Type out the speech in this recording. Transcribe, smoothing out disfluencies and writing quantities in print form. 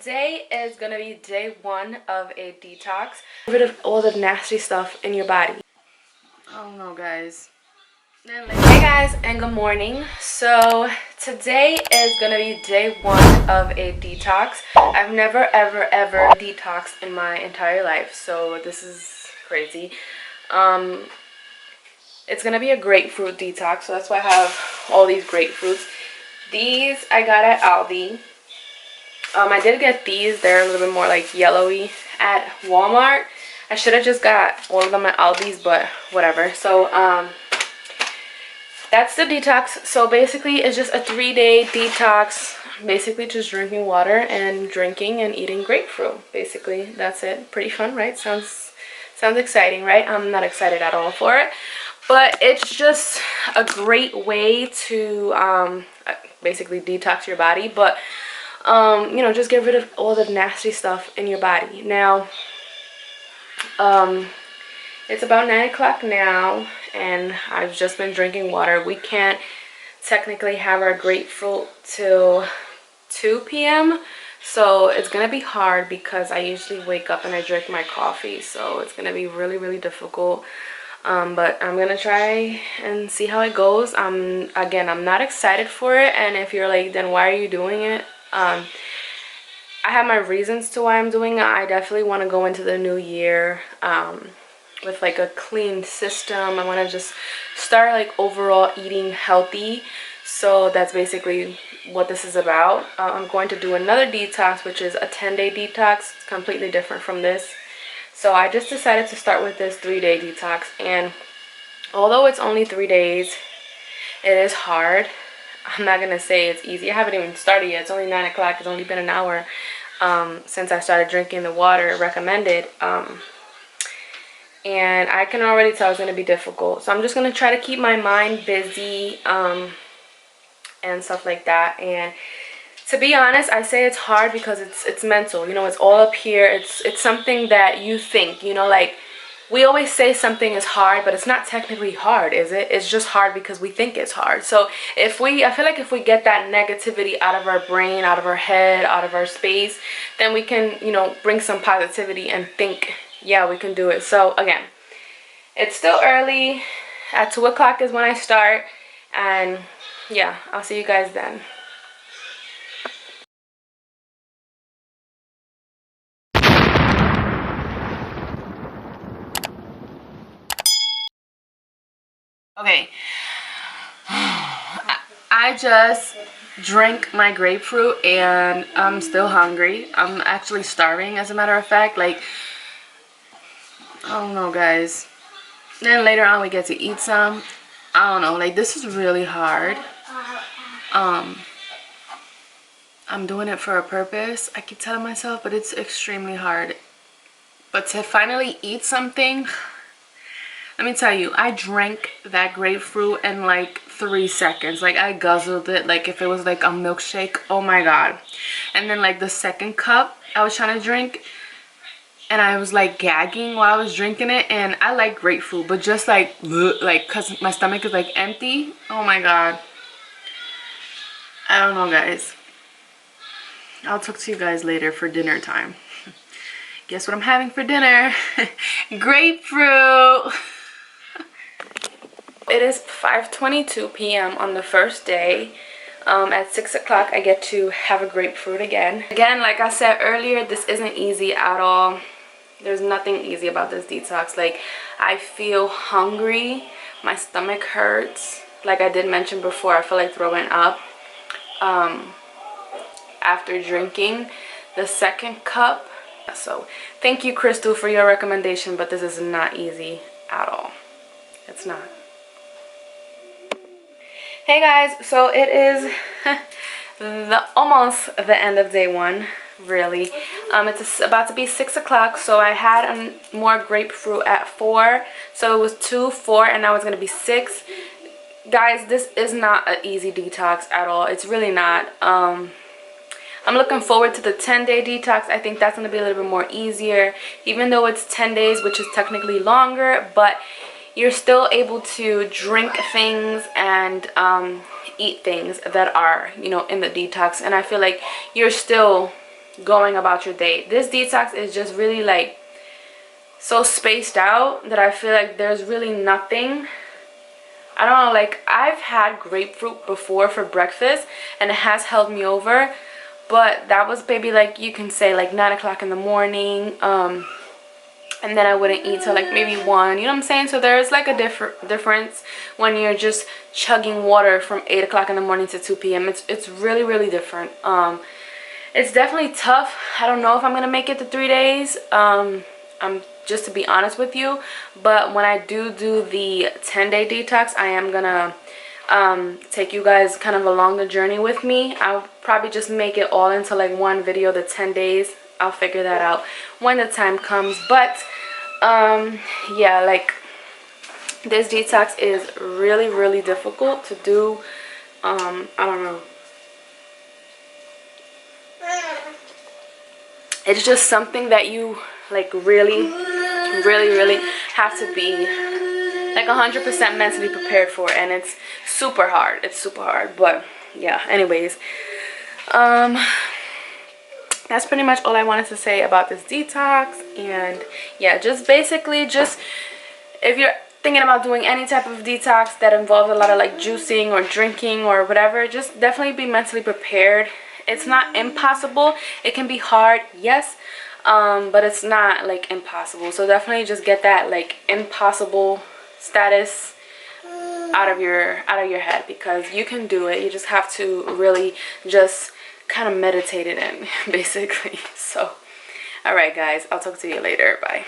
Today is gonna be day one of a detox. Get rid of all the nasty stuff in your body. I don't know, guys. Hey guys, and good morning. So today is gonna be day one of a detox. I've never ever detoxed in my entire life, so this is crazy. It's gonna be a grapefruit detox, so that's why I have all these grapefruits. These I got at Aldi. I did get these. They're a little bit more like yellowy at Walmart. I should have just got all of them at Aldi's, but whatever. So that's the detox. So basically it's just a 3-day detox. Basically just drinking water and drinking and eating grapefruit. Basically that's it. Pretty fun, right? Sounds exciting, right? I'm not excited at all for it, but it's just a great way to basically detox your body, but you know, just get rid of all the nasty stuff in your body. Now it's about 9 o'clock now, and I've just been drinking water. We can't technically have our grapefruit till 2 p.m. so it's gonna be hard because I usually wake up and I drink my coffee, so it's gonna be really difficult. But I'm gonna try and see how it goes. Again, I'm not excited for it, and if you're like, then why are you doing it? I have my reasons to why I'm doing it. I definitely want to go into the new year with like a clean system. I want to just start like overall eating healthy. So that's basically what this is about. I'm going to do another detox, which is a 10-day detox. It's completely different from this. So I just decided to start with this 3-day detox. And although it's only 3 days, it is hard. I'm not gonna say it's easy. I haven't even started yet. It's only 9 o'clock. It's only been an hour since I started drinking the water recommended, and I can already tell it's gonna be difficult. So I'm just gonna try to keep my mind busy and stuff like that. And to be honest, I say it's hard because it's mental. You know, it's all up here. It's something that you think. You know, like, we always say something is hard, but it's not technically hard, is it? It's just hard because we think it's hard. So I feel like if we get that negativity out of our brain, out of our head, out of our space, then we can, you know, bring some positivity and think, yeah, we can do it. So again, it's still early. At 2 o'clock is when I start. And yeah, I'll see you guys then. Okay, I just drank my grapefruit and I'm still hungry. I'm actually starving, as a matter of fact. Like, I don't know, guys. Then later on we get to eat some. I don't know, like, this is really hard. I'm doing it for a purpose, I keep telling myself, but it's extremely hard. But to finally eat something, let me tell you, I drank that grapefruit in like 3 seconds. Like, I guzzled it like if it was like a milkshake. Oh my god. And then like the second cup I was trying to drink, and I was like gagging while I was drinking it. And I like grapefruit, but just like because my stomach is like empty. Oh my god. I don't know, guys. I'll talk to you guys later for dinner time. Guess what I'm having for dinner? Grapefruit. It is 5:22 p.m. on the first day. At 6 o'clock I get to have a grapefruit again. Again, like I said earlier, this isn't easy at all. There's nothing easy about this detox. Like, I feel hungry. My stomach hurts. Like I did mention before, I feel like throwing up after drinking the second cup. So thank you, Crystal, for your recommendation, but this is not easy at all. It's not. Hey guys, so it is almost the end of day one, really. It's about to be 6 o'clock, so I had more grapefruit at 4, so it was 2, 4, and now it's gonna be 6. Guys, this is not an easy detox at all. It's really not. I'm looking forward to the 10-day detox. I think that's gonna be a little bit more easier, even though it's 10 days, which is technically longer, but you're still able to drink things and eat things that are, you know, in the detox. And I feel like you're still going about your day. This detox is just really like so spaced out that I feel like there's really nothing. I don't know, like I've had grapefruit before for breakfast and it has held me over, but that was maybe like you can say like 9 o'clock in the morning, and then I wouldn't eat till like maybe 1, you know what I'm saying? So there's like a difference when you're just chugging water from 8 o'clock in the morning to 2 p.m. It's really, really different. It's definitely tough. I don't know if I'm gonna make it to 3 days, I'm just to be honest with you, but when I do the 10-day detox, I am gonna take you guys kind of along the journey with me. I'll probably just make it all into like one video, the 10 days. I'll figure that out when the time comes. But yeah, like this detox is really, really difficult to do. I don't know, it's just something that you like really have to be like 100% mentally prepared for, and it's super hard. It's super hard. But yeah, anyways, that's pretty much all I wanted to say about this detox. And yeah, just basically, just if you're thinking about doing any type of detox that involves a lot of like juicing or drinking or whatever, just definitely be mentally prepared. It's not impossible. It can be hard, yes, but it's not like impossible. So definitely just get that like impossible status out of your head, because you can do it. You just have to really just kind of meditate it in, basically. So all right guys, I'll talk to you later. Bye.